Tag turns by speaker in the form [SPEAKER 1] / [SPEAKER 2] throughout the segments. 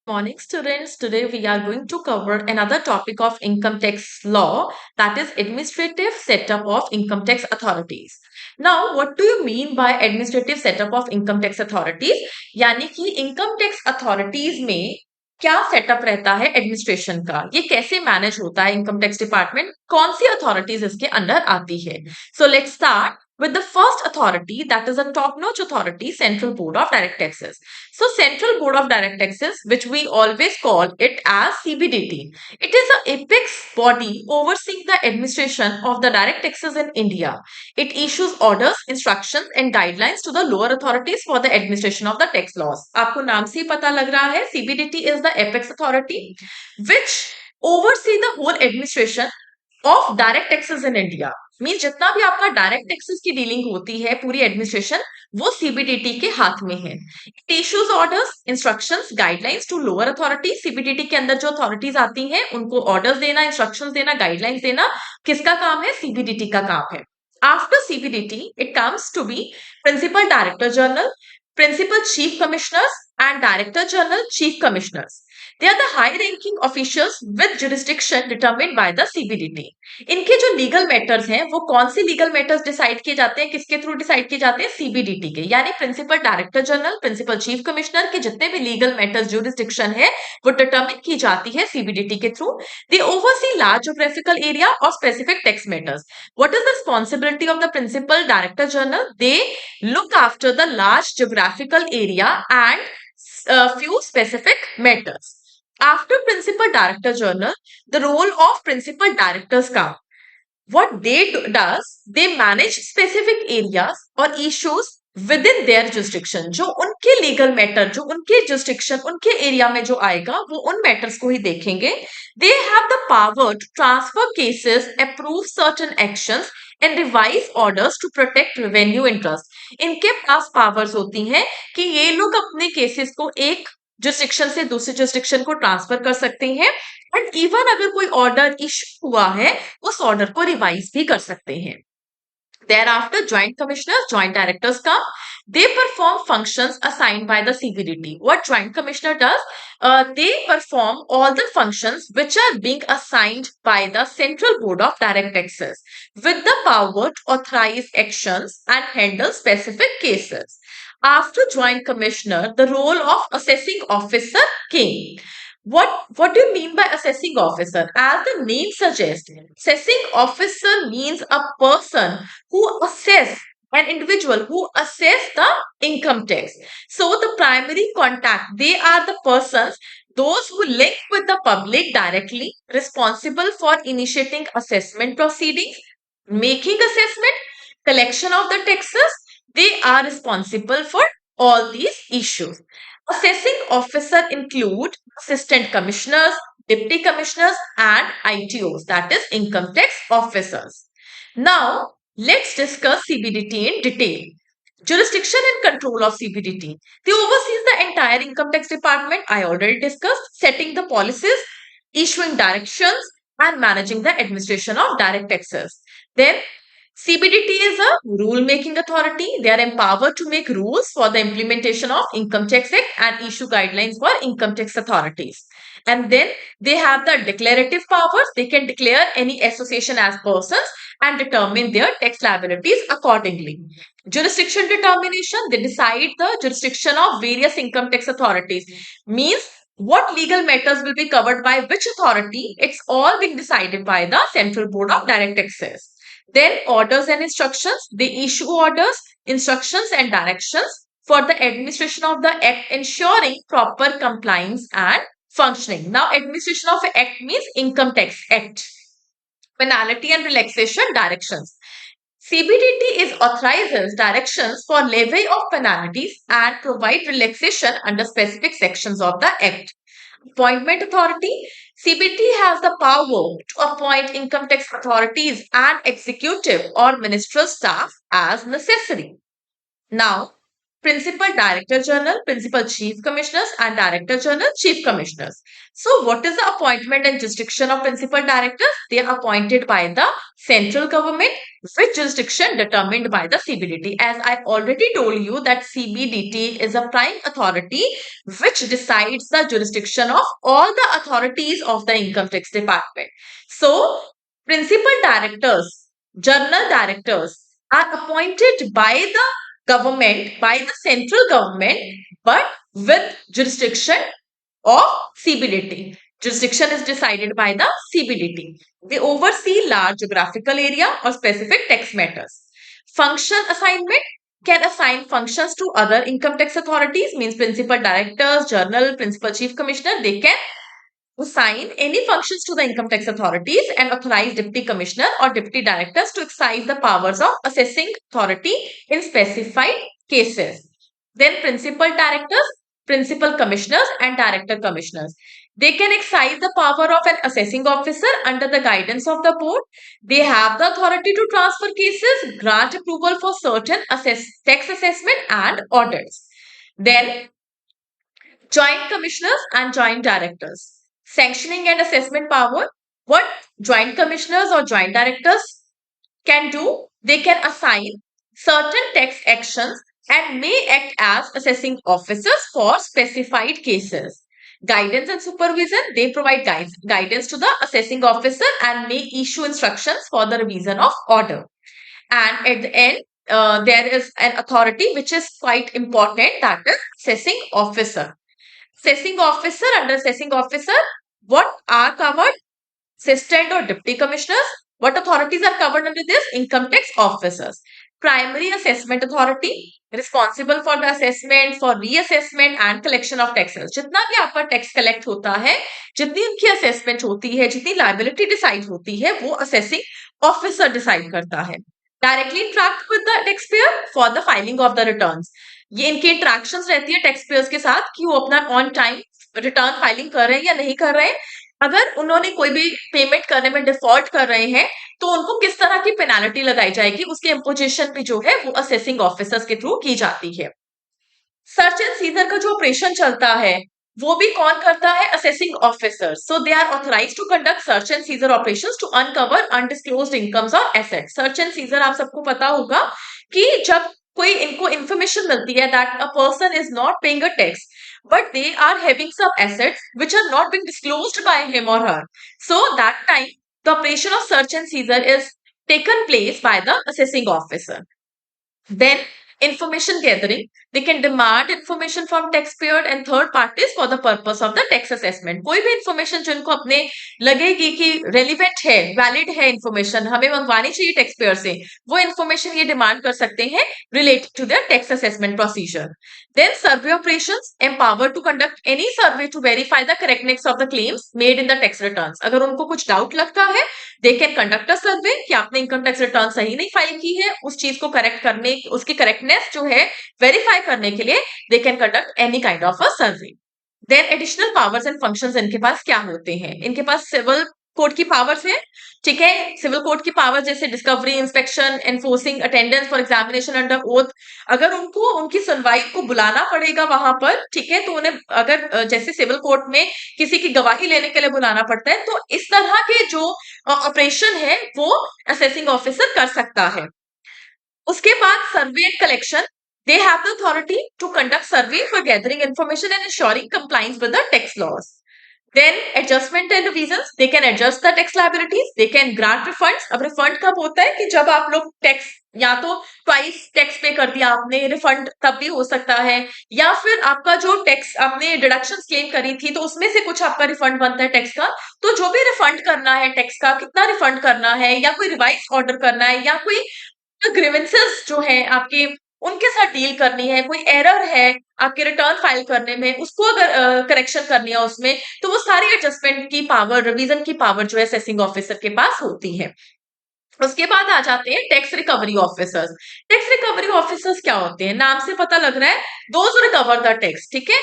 [SPEAKER 1] Morning, students. Today we are going to cover another topic of income tax law, that is administrative setup of income tax authorities. Now, what do you mean by administrative setup of income tax authorities? यानी कि income tax authorities में क्या setup रहता है administration का, ये कैसे manage होता है इनकम टैक्स डिपार्टमेंट, कौन सी अथॉरिटीज इसके अंडर आती है. So let's start with the first authority, that is a top-notch authority, Central Board of Direct Taxes. So Central Board of Direct Taxes, which we always call it as CBDT, it is an apex body overseeing the administration of the direct taxes in India. It issues orders, instructions and guidelines to the lower authorities for the administration of the tax laws. आपको नाम से ही पता लग रहा है, CBDT is the apex authority which oversee the whole administration of direct taxes in India. Mean जितना भी आपका डायरेक्ट टैक्सेस की डीलिंग होती है, पूरी एडमिनिस्ट्रेशन वो सीबीडीटी के हाथ में है. It issues orders, instructions, guidelines to lower authority. CBDT के अंदर जो अथॉरिटीज आती हैं उनको ऑर्डर्स देना, इंस्ट्रक्शंस देना, गाइडलाइंस देना किसका काम है? सीबीडीटी का काम है. After CBDT it comes to be principal director general, principal chief commissioners and director general chief commissioners. They are the high-ranking officials with jurisdiction determined by the CBDT. इनके जो लीगल मैटर्स हैं वो कौन से legal matters decide किए जाते हैं, किसके थ्रू डिसाइड किए जाते हैं? सीबीडीटी के. यानी principal director general, principal chief commissioner के जितने भी लीगल मैटर्स जुरिस्डिक्शन है वो डिटरमिन की जाती है सीबीडीटी के through. They oversee large geographical area और specific tax matters. What is the responsibility of the principal director general? They look after the large geographical area and few specific matters. After Principal Director General, the role of Principal Directors come. What they does, they manage specific areas or issues within their jurisdiction. जो उनके legal matter, जो उनके jurisdiction, उनके area में जो आएगा, वो उन matters को ही देखेंगे. They have the power to transfer cases, approve certain actions and revise orders to protect revenue interest. इनके पास powers होती हैं कि ये लोग अपने cases को एक जुरिस्डिक्शन से दूसरे जुरिस्डिक्शन को ट्रांसफर कर सकते हैं एंड इवन अगर कोई ऑर्डर इशू हुआ है उस ऑर्डर को रिवाइज भी कर सकते हैं. Thereafter, joint commissioners, joint directors come. They perform functions assigned by the CBDT. What joint commissioner does? They perform all the functions which are being assigned by the Central Board of Direct Taxes with the power to authorize actions and handle specific cases. After joint commissioner, the role of assessing officer came. What do you mean by assessing officer? As the name suggests, assessing officer means a person who assess an individual who assess the income tax. So the primary contact, they are the persons, those who link with the public directly, responsible for initiating assessment proceedings, making assessment, collection of the taxes. They are responsible for all these issues. Assessing officer include assistant commissioners, deputy commissioners and ITOs, that is income tax officers. Now, let's discuss CBDT in detail. Jurisdiction and control of CBDT. They oversees the entire income tax department. I already discussed setting the policies, issuing directions and managing the administration of direct taxes. Then CBDT is a rule-making authority. They are empowered to make rules for the implementation of Income Tax Act and issue guidelines for income tax authorities. And then they have the declarative powers. They can declare any association as persons and determine their tax liabilities accordingly. Jurisdiction determination. They decide the jurisdiction of various income tax authorities. Means what legal matters will be covered by which authority? It's all being decided by the Central Board of Direct Taxes. Then orders and instructions. They issue orders, instructions and directions for the administration of the act, ensuring proper compliance and functioning. Now, administration of act means income tax act. Penalty and relaxation directions. CBDT is authorizes directions for levy of penalties and provide relaxation under specific sections of the act. Appointment authority. CBT has the power to appoint income tax authorities and executive or ministerial staff as necessary. Now, Principal Director General, Principal Chief Commissioners, and Director General, Chief Commissioners. So, what is the appointment and jurisdiction of Principal Directors? They are appointed by the central government, with jurisdiction determined by the CBDT. As I already told you that CBDT is a prime authority which decides the jurisdiction of all the authorities of the income tax department. So, principal directors, general directors are appointed by the government, by the central government, but with jurisdiction of CBDT. Jurisdiction is decided by the CBDT. They oversee large geographical area or specific tax matters. Function assignment can assign functions to other income tax authorities, means principal directors, journal, principal chief commissioner, they can assign any functions to the income tax authorities and authorize deputy commissioner or deputy directors to exercise the powers of assessing authority in specified cases. Then principal directors, principal commissioners and director commissioners. They can exercise the power of an assessing officer under the guidance of the board. They have the authority to transfer cases, grant approval for certain tax assessment and audits. Then joint commissioners and joint directors. Sanctioning and assessment power. What joint commissioners or joint directors can do, they can assign certain tax actions and may act as assessing officers for specified cases. Guidance and supervision, they provide guidance to the assessing officer and may issue instructions for the revision of order. And at the end, there is an authority which is quite important, that is assessing officer. Assessing officer, under assessing officer, what are covered? Assistant or deputy commissioners. What authorities are covered under this? Income tax officers. Primary assessment authority, responsible for the assessment, for reassessment and collection of taxes. जितना भी आपका tax collect होता है, जितनी उनकी assessment होती है, जितनी लाइबिलिटी डिसाइड होती है, वो असेसिंग ऑफिसर डिसाइड करता है. Directly interact with the tax payer for the filing of the returns. ये इनकी इंटरेक्शंस रहती है टैक्स पेयर्स के साथ कि वो अपना ऑन टाइम रिटर्न फाइलिंग कर रहे हैं या नहीं कर रहे हैं. अगर उन्होंने कोई भी पेमेंट करने में डिफॉल्ट कर रहे हैं तो उनको किस तरह की पेनाल्टी लगाई जाएगी, उसकी इम्पोजिशन भी जो है वो असेसिंग ऑफिसर्स के थ्रू की जाती है. सर्च एंड सीजर का जो ऑपरेशन चलता है वो भी कौन करता है? Assessing officer. So they are authorised to conduct search and seizure operations to uncover undisclosed incomes और एसेट्स. सर्च एंड सीजर आप सबको पता होगा कि जब कोई इनको इंफॉर्मेशन मिलती है that a person is not paying a tax but they are having some assets which are not being disclosed by him or her. So that time the operation of search and seizure is taken place by the assessing officer. Then information gathering, they can demand information from taxpayer and third parties for the purpose of the tax assessment. कोई भी information जिनको अपने लगेगी कि relevant है, valid है information, हमें मंगवानी चाहिए taxpayer से, वो information ये demand कर सकते हैं related to their tax assessment procedure. Then survey operations, empowered to conduct any survey to verify the correctness of the claims made in the tax returns. अगर उनको कुछ doubt लगता है, they can conduct a survey कि आपने income tax return सही नहीं file की है, उस चीज को करेक्ट करने, उसकी करेक्टनेस जो है वेरीफाई करने के लिए they can conduct any kind of a survey. Then additional powers and functions इनके पास क्या होते हैं? इनके पास सिविल कोर्ट की पावर्स है, ठीक है. सिविल कोर्ट की पावर जैसे discovery, inspection, enforcing attendance for examination under oath. अगर उनको उनकी सुनवाई को बुलाना पड़ेगा वहां पर, ठीक है, तो उन्हें अगर जैसे सिविल कोर्ट में किसी की गवाही लेने के लिए बुलाना पड़ता है, तो इस तरह के जो ऑपरेशन है वो असेसिंग ऑफिसर कर सकता है. उसके बाद survey and collection. They have the authority to conduct survey for gathering information and ensuring compliance with the tax laws. Then adjustment and revisions, they can adjust the tax liabilities, they can grant refunds. अब refund कब होता है कि जब आप लोग tax या तो ट्वाइस टैक्स पे कर दिया आपने, रिफंड तब भी हो सकता है, या फिर आपका जो टैक्स आपने डिडक्शन क्लेम करी थी तो उसमें से कुछ आपका रिफंड बनता है टैक्स का, तो जो भी रिफंड करना है टैक्स का, कितना रिफंड करना है, या कोई रिवाइज ऑर्डर करना है, या कोई ग्रीवेंसेस जो है आपके उनके साथ डील करनी है, कोई एरर है आपके रिटर्न फाइल करने में, उसको अगर करेक्शन करनी है उसमें, तो वो सारी एडजस्टमेंट की पावर, रिवीजन की पावर जो है असेसिंग ऑफिसर के पास होती है. उसके बाद आ जाते हैं tax recovery officers. Tax recovery officers क्या होते हैं? नाम से पता लग रहा है, दोज रिकवर द टैक्स, ठीक है.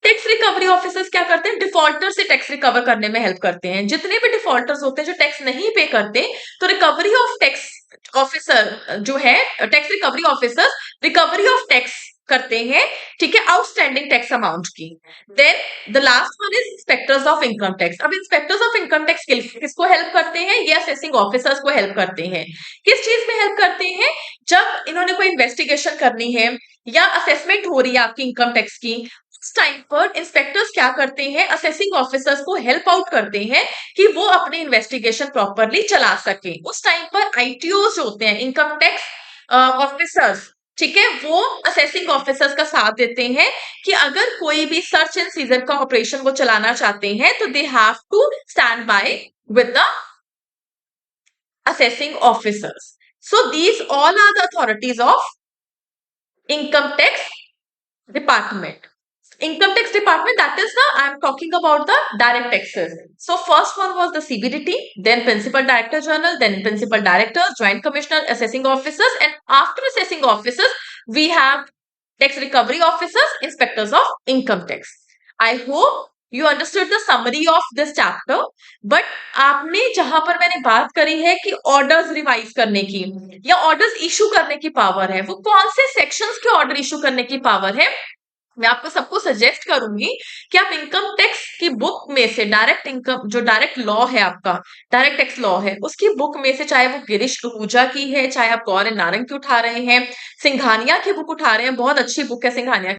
[SPEAKER 1] टैक्स रिकवरी ऑफिसर्स क्या करते हैं? डिफॉल्टर से टैक्स रिकवर करने में हेल्प करते हैं. जितने भी डिफॉल्टर्स होते हैं जो टैक्स नहीं पे करते, तो रिकवरी ऑफ टैक्स ऑफिसर जो है, tax recovery officer recovery of tax करते हैं, ठीक है, आउटस्टैंडिंग टैक्स अमाउंट की। Then the last one is inspectors of income tax. अब इंस्पेक्टर्स ऑफ इनकम टैक्स किसको हेल्प करते हैं? ये असेसिंग ऑफिसर्स को हेल्प करते हैं। किस चीज में हेल्प करते हैं? जब इन्होंने कोई इन्वेस्टिगेशन करनी है या असेसमेंट हो रही है आपकी इनकम टैक्स की, उस टाइम पर इंस्पेक्टर्स क्या करते हैं? असेसिंग ऑफिसर्स को हेल्प आउट करते हैं कि वो अपनी इन्वेस्टिगेशन प्रॉपरली चला सके। उस टाइम पर आईटीओ जो होते हैं, इनकम टैक्स ऑफिसर्स, ठीक है, वो असेसिंग ऑफिसर्स का साथ देते हैं कि अगर कोई भी सर्च एंड सीजर का ऑपरेशन वो चलाना चाहते हैं तो they have to stand by with the assessing officers. So these all are the authorities of income tax department. Income tax department, that is the, I am talking about the direct taxes. So first one was the CBDT, then principal director general, then principal directors, joint commissioner, assessing officers, and after assessing officers we have tax recovery officers, inspectors of income tax. I hope you understood the summary of this chapter. But आपने जहां पर मैंने बात करी है कि orders revise करने की या ऑर्डर्स इशू करने की पावर है, वो कौन से सेक्शंस के ऑर्डर इशू करने की पावर है, मैं आपको सबको सजेस्ट करूंगी कि आप इनकम टैक्स की बुक में से डायरेक्ट इनकम, जो डायरेक्ट लॉ है आपका, डायरेक्ट टैक्स लॉ है, उसकी बुक में से, चाहे वो गिरीश आहूजा की है, चाहे आप गौर नारंग की उठा रहे हैं, सिंघानिया की बुक उठा रहे हैं, बहुत अच्छी बुक है सिंघानिया